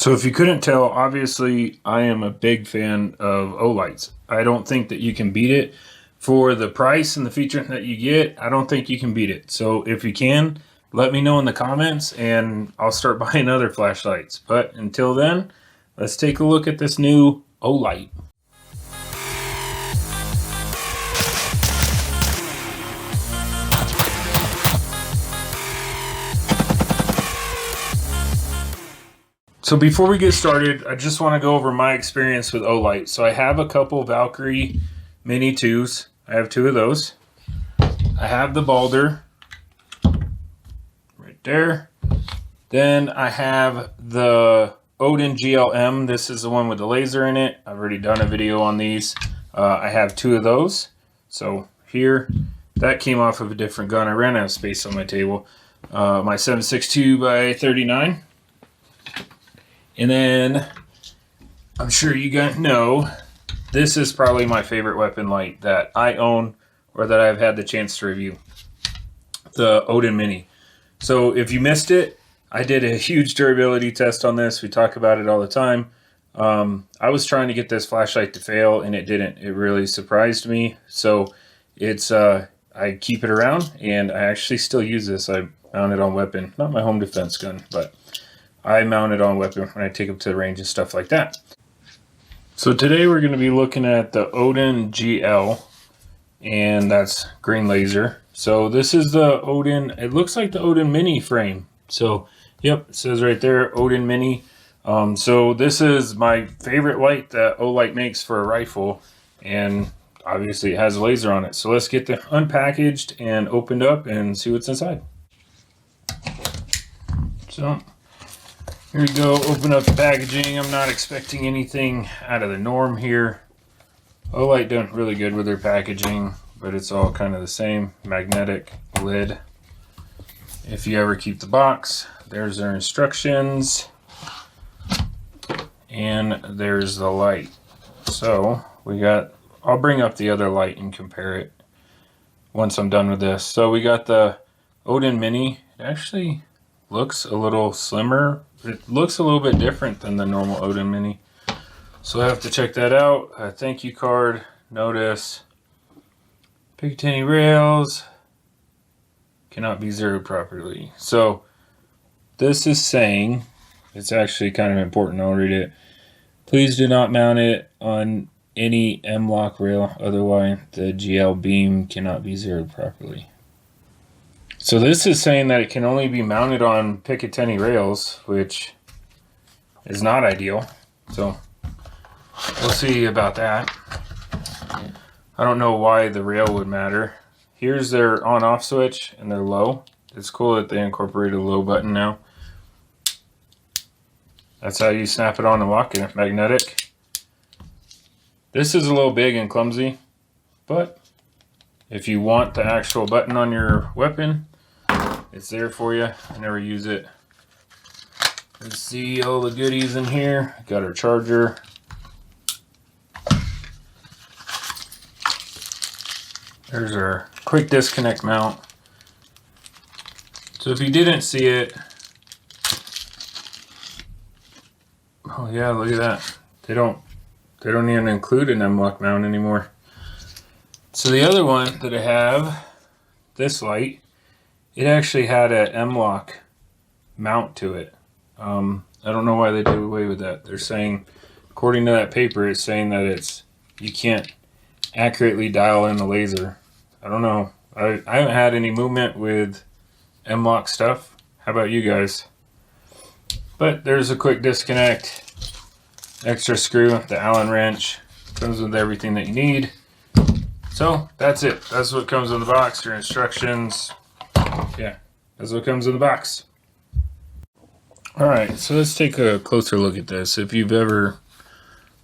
So if you couldn't tell, obviously I am a big fan of Olights. I don't think that you can beat it. For the price and the feature that you get, I don't think you can beat it. So if you can, let me know in the comments and I'll start buying other flashlights. But until then, let's take a look at this new Olight. So before we get started, I just want to go over my experience with Olight. So I have a couple Valkyrie Mini 2s. I have 2 of those. I have the Balder right there. Then I have the Odin GL M. This is the one with the laser in it. I've already done a video on these. I have 2 of those. So here, that came off of a different gun. I ran out of space on my table. My 7.62 by 39. And then, I'm sure you guys know, this is probably my favorite weapon light that I own or that I've had the chance to review. The Odin Mini. So if you missed it, I did a huge durability test on this. We talk about it all the time. I was trying to get this flashlight to fail and it didn't. It really surprised me. So it's I keep it around and I actually still use this. I mount it on weapon. Not my home defense gun, but I mount it on weapon when I take them to the range and stuff like that. So today we're going to be looking at the Odin GL, and that's green laser. So this is the Odin, it looks like the Odin Mini frame. So yep, it says right there, Odin Mini. So this is my favorite light that Olight makes for a rifle, and obviously it has a laser on it. So let's get it unpackaged and opened up and see what's inside. So here we go, open up the packaging. I'm not expecting anything out of the norm here. Olight done really good with their packaging, but it's all kind of the same. Magnetic lid. If you ever keep the box, there's their instructions. And there's the light. So we got, I'll bring up the other light and compare it once I'm done with this. So we got the Odin Mini. It actually looks a little slimmer. It looks a little bit different than the normal Odin Mini. So I have to check that out. A thank you card. Notice Picatinny rails cannot be zeroed properly. So this is saying, it's actually kind of important. I'll read it. Please do not mount it on any m-lok rail, otherwise the GL beam cannot be zeroed properly. So this is saying that it can only be mounted on Picatinny rails, which is not ideal. So we'll see about that. I don't know why the rail would matter. Here's their on-off switch and their low. It's cool that they incorporated a low button now. That's how you snap it on and lock it, magnetic. This is a little big and clumsy, but if you want the actual button on your weapon, it's there for you. I never use it. Let's see all the goodies in here. Got our charger. There's our quick disconnect mount. So if you didn't see it, oh yeah, look at that. They don't even include an m-lok mount anymore. So the other one that I have, this light, it actually had an m-lok mount to it. I don't know why they did away with that. They're saying, according to that paper, it's saying that you can't accurately dial in the laser. I don't know. I haven't had any movement with m-lok stuff. How about you guys? But there's a quick disconnect, extra screw, the Allen wrench. Comes with everything that you need. So that's it. That's what comes in the box. Your instructions. Yeah, that's what comes in the box. Alright, so let's take a closer look at this. If you've ever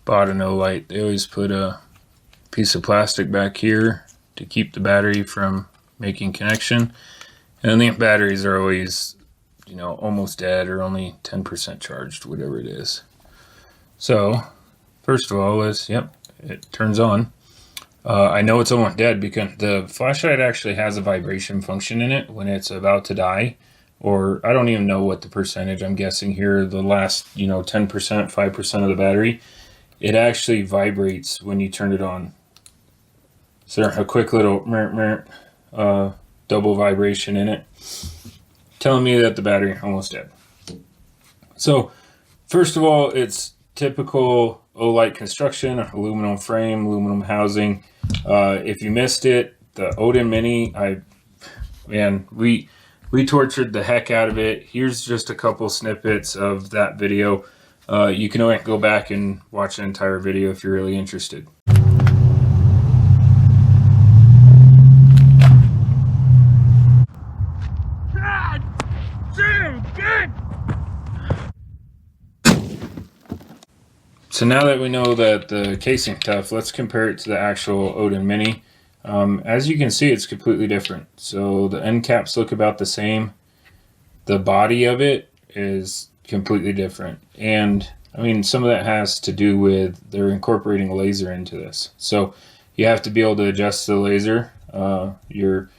bought an Olight, they always put a piece of plastic back here to keep the battery from making connection. And the batteries are always, you know, almost dead or only 10% charged, whatever it is. So, first of all, yep, it turns on. I know it's almost dead because the flashlight actually has a vibration function in it when it's about to die. or I don't even know what the percentage, I'm guessing here, the last, 10%, 5% of the battery, it actually vibrates when you turn it on. So there's a quick little double vibration in it, telling me that the battery almost dead. So first of all, it's typical Olight construction, aluminum frame, aluminum housing. If you missed it, the Odin Mini, we tortured the heck out of it. Here's just a couple snippets of that video. You can always go back and watch the entire video if you're really interested. So now that we know that the casing tough, let's compare it to the actual Odin Mini. As you can see, it's completely different. So the end caps look about the same. The body of it is completely different. And I mean, some of that has to do with they're incorporating a laser into this. So you have to be able to adjust the laser, your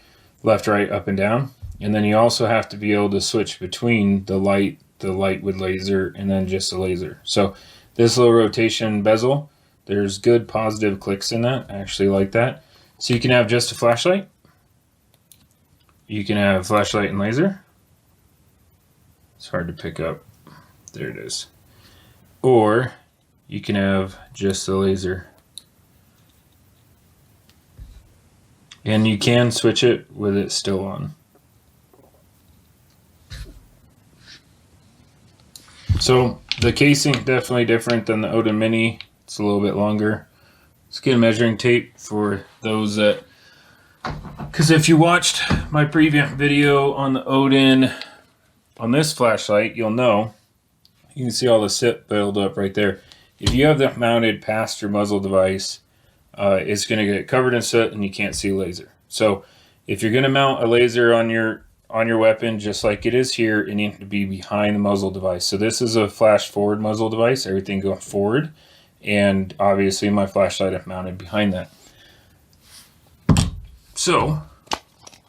left, right, up, and down. And then you also have to be able to switch between the light with laser, and then just the laser. So this little rotation bezel, there's good positive clicks in that. I actually like that. So you can have just a flashlight. You can have flashlight and laser. It's hard to pick up. There it is. Or you can have just the laser. And you can switch it with it still on. So the casing definitely different than the Odin Mini. It's a little bit longer. Let's get a measuring tape for those that, because if you watched my previous video on the Odin on this flashlight, you'll know, you can see all the soot build up right there. If you have that mounted past your muzzle device, it's going to get covered in soot and you can't see laser. So if you're going to mount a laser on your weapon, just like it is here, it needs to be behind the muzzle device. So this is a flash forward muzzle device, everything going forward, and obviously my flashlight is mounted behind that. So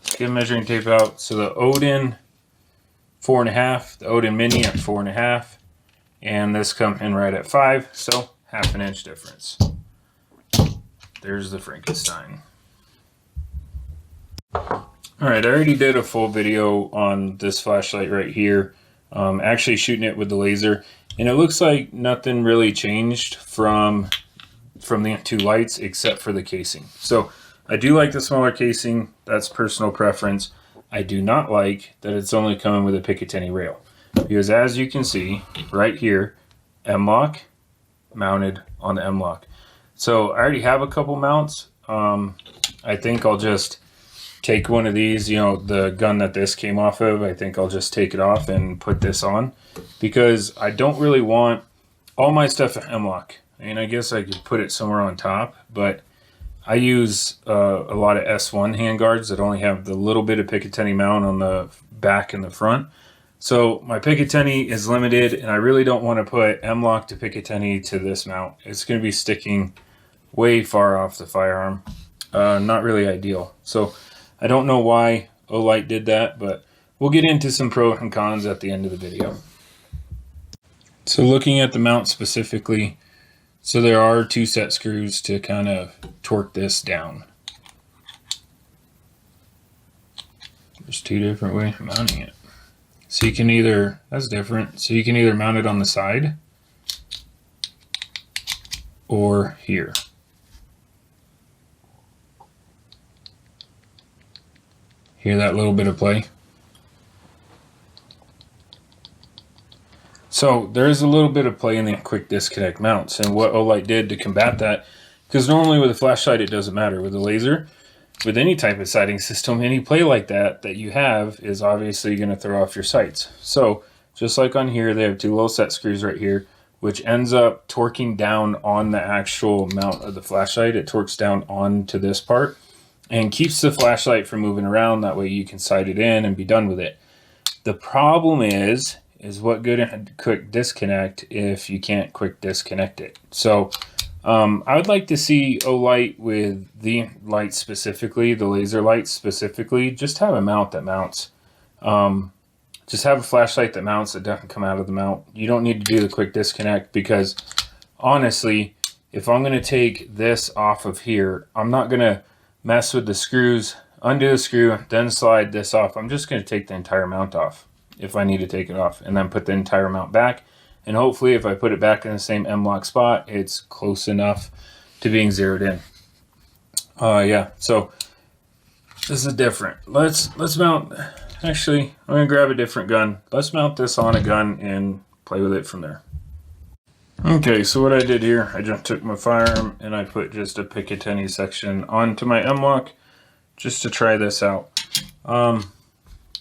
let's get measuring tape out. So the Odin 4.5, the Odin Mini at 4.5, and this comes in right at 5, so ½ inch difference. There's the Frankenstein. Alright, I already did a full video on this flashlight right here, actually shooting it with the laser, and it looks like nothing really changed from the two lights except for the casing. So I do like the smaller casing, that's personal preference. I do not like that it's only coming with a Picatinny rail, because as you can see right here, m-lok mounted on the m-lok. So I already have a couple mounts. I think I'll just take one of these, the gun that this came off of, I think I'll just take it off and put this on, because I don't really want all my stuff at m-lok. I mean, I guess I could put it somewhere on top, but I use a lot of S1 handguards that only have the little bit of Picatinny mount on the back and the front. So my Picatinny is limited, and I really don't want to put m-lok to Picatinny to this mount. It's going to be sticking way far off the firearm. Not really ideal. So I don't know why Olight did that, but we'll get into some pros and cons at the end of the video. So looking at the mount specifically, so there are 2 set screws to kind of torque this down. There's 2 different ways of mounting it. So you can either, that's different, so you can either mount it on the side or here. Hear that little bit of play? So there's a little bit of play in the quick disconnect mounts, and what Olight did to combat that, because normally with a flashlight it doesn't matter. With a laser, with any type of sighting system, any play like that you have is obviously going to throw off your sights. So just like on here, they have 2 little set screws right here, which ends up torquing down on the actual mount of the flashlight. It torques down onto this part and keeps the flashlight from moving around. That way you can sight it in and be done with it. The problem is what good at quick disconnect if you can't quick disconnect it. So I would like to see Olight with the light specifically, the laser light specifically, just have a mount that mounts just have a flashlight that mounts that doesn't come out of the mount. You don't need to do the quick disconnect, because honestly, if I'm going to take this off of here, I'm not going to mess with the screws, undo the screw, then slide this off. I'm just going to take the entire mount off if I need to take it off, and then put the entire mount back. And hopefully if I put it back in the same M-lok spot, it's close enough to being zeroed in. Yeah, so this is different. Let's mount, actually, I'm gonna grab a different gun. Let's mount this on a gun and play with it from there. Okay, so what I did here, I just took my firearm and I put just a Picatinny section onto my M-lok just to try this out.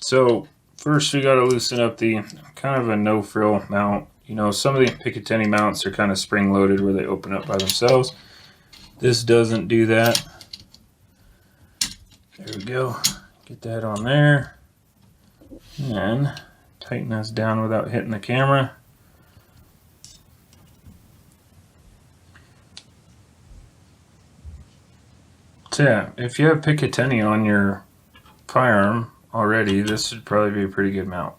So first we gotta loosen up the kind of a no-frill mount. You know, some of the Picatinny mounts are kind of spring-loaded where they open up by themselves. This doesn't do that. There we go. Get that on there. And then tighten this down without hitting the camera. So yeah, if you have Picatinny on your firearm already, this would probably be a pretty good mount.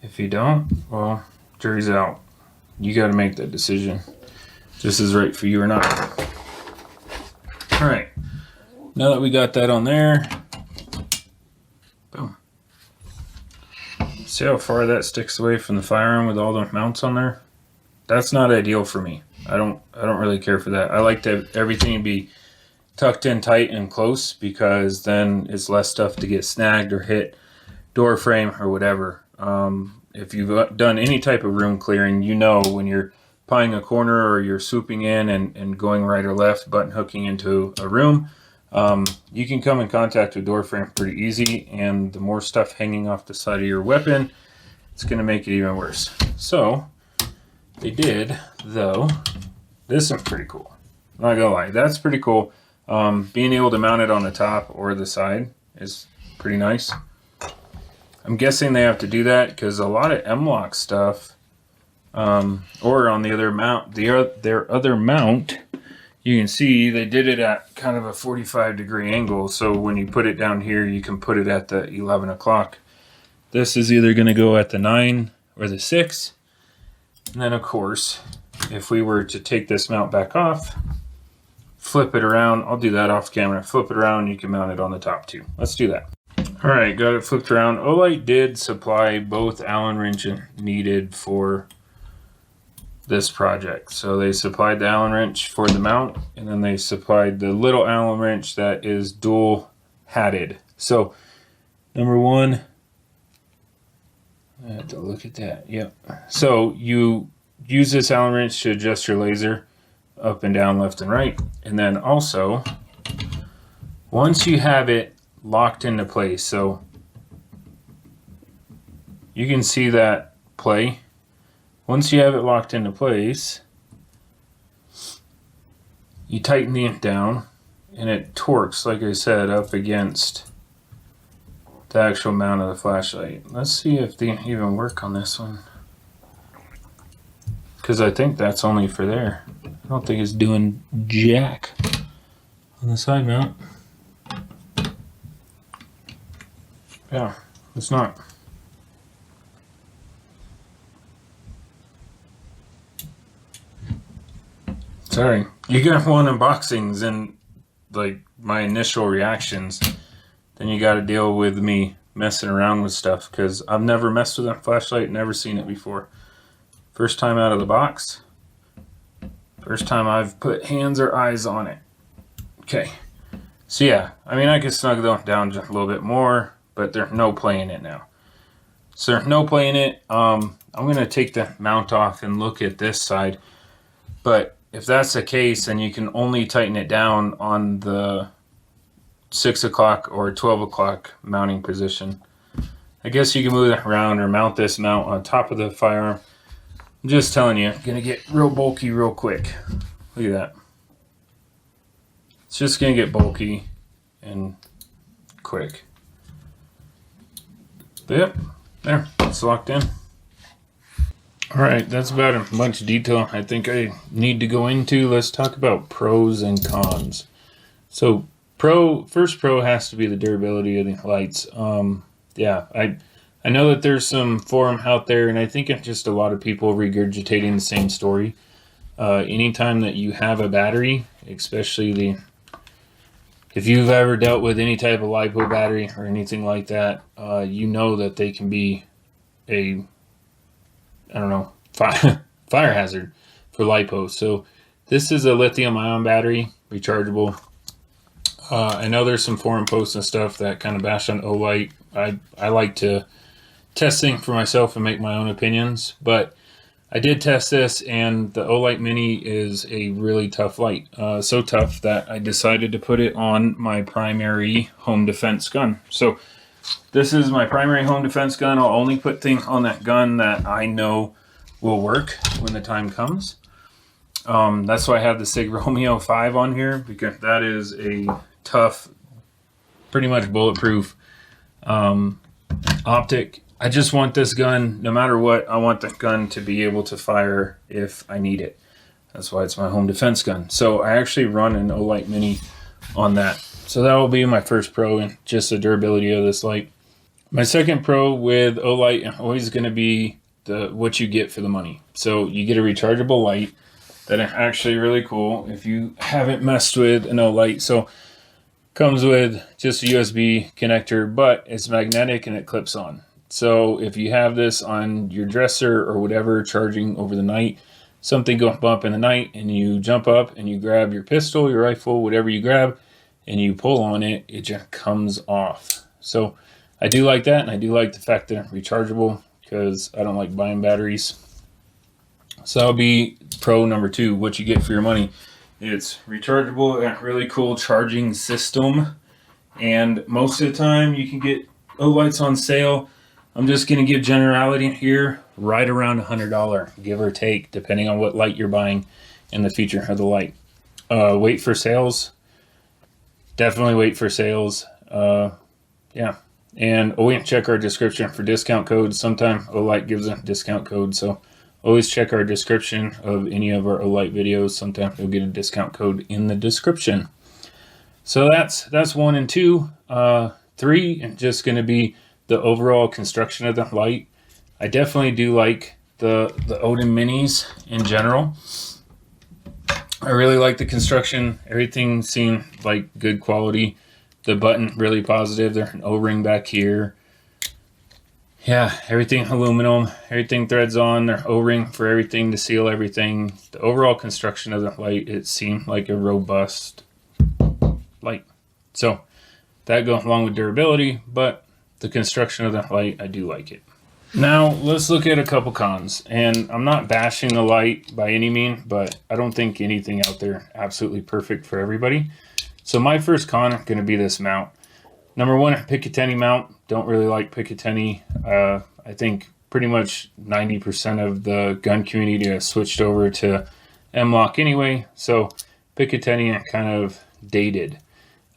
If you don't, well, jury's out. You got to make that decision. This is right for you or not. All right. Now that we got that on there, boom. See how far that sticks away from the firearm with all the mounts on there? That's not ideal for me. I don't really care for that. I like to have everything be tucked in tight and close, because then it's less stuff to get snagged or hit door frame or whatever. If you've done any type of room clearing, you know when you're pieing a corner or you're swooping in and going right or left, button hooking into a room, you can come in contact with door frame pretty easy, and the more stuff hanging off the side of your weapon, it's going to make it even worse. So they did, though, this is pretty cool. I'm not gonna lie, that's pretty cool. Being able to mount it on the top or the side is pretty nice. I'm guessing they have to do that because a lot of M-lok stuff, or on the other mount, their other mount, you can see they did it at kind of a 45-degree angle. So when you put it down here, you can put it at the 11 o'clock. This is either going to go at the 9 or the 6. And then of course, if we were to take this mount back off, flip it around, I'll do that off camera, flip it around, you can mount it on the top too. Let's do that. All right, got it flipped around. Olight did supply both Allen wrenches needed for this project. So they supplied the Allen wrench for the mount, and then they supplied the little Allen wrench that is dual hatted. So number one, I have to look at that. Yep. So you use this Allen wrench to adjust your laser up and down, left and right. And then also, once you have it locked into place, so you can see that play. Once you have it locked into place, you tighten the end down and it torques, like I said, up against the actual mount of the flashlight. Let's see if they even work on this one, because I think that's only for there. I don't think it's doing jack on the side mount. Yeah, it's not. Sorry, you got one unboxings and like my initial reactions, then you got to deal with me messing around with stuff, because I've never messed with that flashlight, never seen it before. First time out of the box. First time I've put hands or eyes on it. Okay, so yeah, I mean I could snuggle it down just a little bit more, but there's no play in it now. So there's no play in it. I'm gonna take the mount off and look at this side, but if that's the case, then you can only tighten it down on the 6 o'clock or 12 o'clock mounting position. I guess you can move it around or mount this mount on top of the firearm. I'm just telling you, gonna get real bulky real quick. Look at that. It's just gonna get bulky and quick. But yep, there, it's locked in. All right, that's about as much detail I think I need to go into. Let's talk about pros and cons. So first pro has to be the durability of the lights. Yeah, I know that there's some forum out there, and I think it's just a lot of people regurgitating the same story. Anytime that you have a battery, especially if you've ever dealt with any type of LiPo battery or anything like that, you know that they can be a, I don't know, fire hazard for LiPo. So this is a lithium-ion battery, rechargeable. I know there's some forum posts and stuff that kind of bash on Olight. I like to test things for myself and make my own opinions, but I did test this, and the Olight Mini is a really tough light. So tough that I decided to put it on my primary home defense gun. So this is my primary home defense gun. I'll only put things on that gun that I know will work when the time comes. That's why I have the Sig Romeo 5 on here, because that is a tough, pretty much bulletproof optic. I just want this gun, no matter what, I want the gun to be able to fire if I need it. That's why it's my home defense gun. So I actually run an Olight Mini on that. So that will be my first pro, and just the durability of this light. My second pro with Olight is always going to be what you get for the money. So you get a rechargeable light that is actually really cool if you haven't messed with an Olight. So comes with just a USB connector, but it's magnetic and it clips on. So if you have this on your dresser or whatever, charging over the night, something goes bump in the night and you jump up and you grab your pistol, your rifle, whatever you grab, and you pull on it, it just comes off. So I do like that, and I do like the fact that it's rechargeable, because I don't like buying batteries. So that'll be pro number 2, what you get for your money. It's rechargeable and really cool charging system, and most of the time you can get Olight's on sale. I'm just going to give generality here, right around $100, give or take, depending on what light you're buying and the feature of the light. Wait for sales. Definitely wait for sales. Yeah. And always check our description for discount codes. Sometimes Olight gives a discount code, so always check our description of any of our Olight videos. Sometimes you'll get a discount code in the description. So that's 1 and 2. 3 is just going to be the overall construction of the light. I definitely do like the Odin Minis in general. I really like the construction. Everything seemed like good quality. The button really positive. There's an O-ring back here. Yeah, everything aluminum. Everything threads on. There's O-ring for everything to seal everything. The overall construction of the light, it seemed like a robust light. So that goes along with durability, but the construction of the light, I do like it. Now let's look at a couple cons, and I'm not bashing the light by any means, but I don't think anything out there absolutely perfect for everybody. So my first con is going to be this mount. Number 1, Picatinny mount. Don't really like Picatinny. I think pretty much 90% of the gun community has switched over to m-lok anyway, so Picatinny is kind of dated.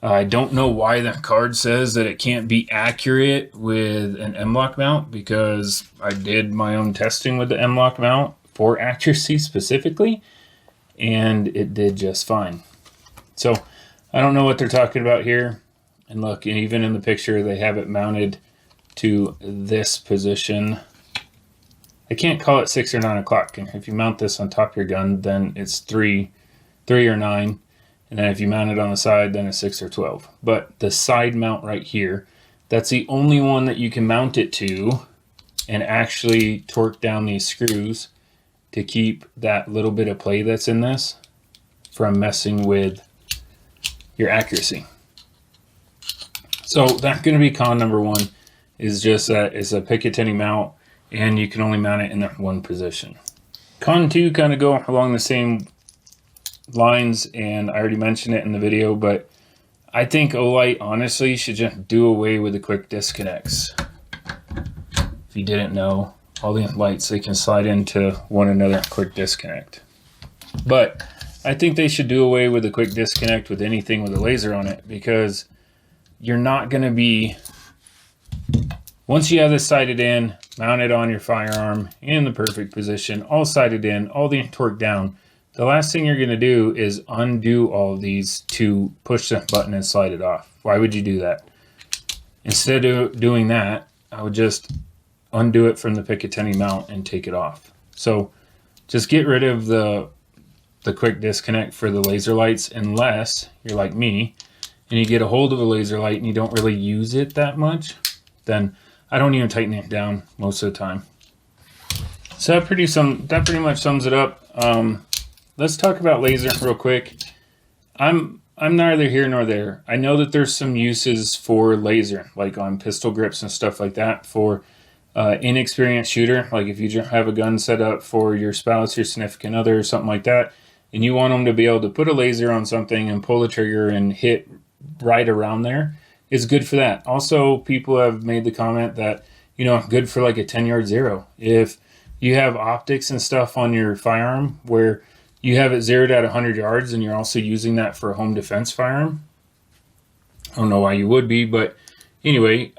I don't know why that card says that it can't be accurate with an m-lok mount, because I did my own testing with the m-lok mount for accuracy specifically, and it did just fine. So I don't know what they're talking about here. And look, even in the picture, they have it mounted to this position. I can't call it 6 or 9 o'clock. If you mount this on top of your gun, then it's 3 or 9. And then if you mount it on the side, then it's 6 or 12. But the side mount right here, that's the only one that you can mount it to and actually torque down these screws to keep that little bit of play that's in this from messing with your accuracy. So that's going to be con number 1, is just that it's a Picatinny mount and you can only mount it in that one position. Con 2 kind of go along the same lines, and I already mentioned it in the video, but I think Olight honestly should just do away with the quick disconnects. If you didn't know, all the lights, they can slide into one another quick disconnect. But I think they should do away with the quick disconnect with anything with a laser on it, because you're not going to be, once you have this sighted in, mounted on your firearm in the perfect position, all sighted in, all the torque down, the last thing you're going to do is undo all of these to push the button and slide it off. Why would you do that? Instead of doing that, I would just undo it from the Picatinny mount and take it off. So just get rid of the quick disconnect for the laser lights, unless you're like me and you get a hold of a laser light and you don't really use it that much. Then I don't even tighten it down most of the time. So that pretty much sums it up. Let's talk about laser real quick. I'm neither here nor there. I know that there's some uses for laser, like on pistol grips and stuff like that, for inexperienced shooter. Like if you have a gun set up for your spouse, your significant other, or something like that, and you want them to be able to put a laser on something and pull the trigger and hit right around there, it's good for that. Also, people have made the comment that, you know, good for like a 10-yard zero. If you have optics and stuff on your firearm where you have it zeroed at 100 yards and you're also using that for a home defense firearm, I don't know why you would be, but anyway,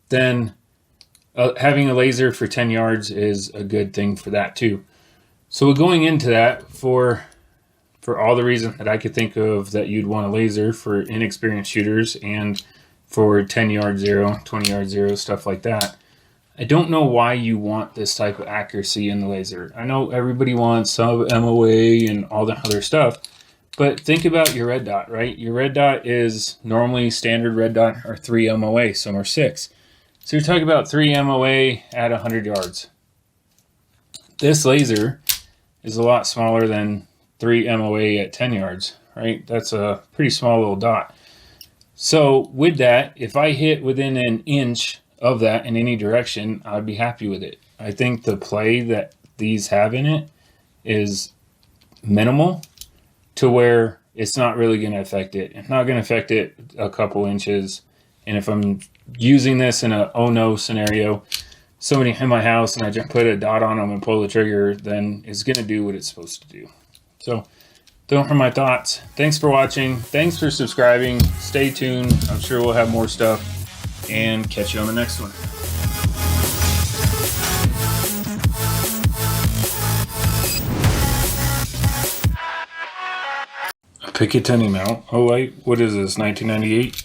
then having a laser for 10 yards is a good thing for that too. So going into that, for all the reasons that I could think of that you'd want a laser for inexperienced shooters and for 10-yard zero, 20-yard zero, stuff like that, I don't know why you want this type of accuracy in the laser. I know everybody wants sub MOA and all that other stuff, but think about your red dot, right? Your red dot is normally standard red dot are 3 MOA, some are 6. So you're talking about 3 MOA at 100 yards. This laser is a lot smaller than 3 MOA at 10 yards, right? That's a pretty small little dot. So with that, if I hit within an inch of that in any direction, I'd be happy with it. I think the play that these have in it is minimal to where it's not really going to affect it. It's not going to affect it a couple inches. And if I'm using this in a oh no scenario, somebody in my house and I just put a dot on them and pull the trigger, then it's going to do what it's supposed to do. So those are my thoughts. Thanks for watching. Thanks for subscribing. Stay tuned. I'm sure we'll have more stuff, and catch you on the next one. A Picatinny mount. Olight, what is this, 1998?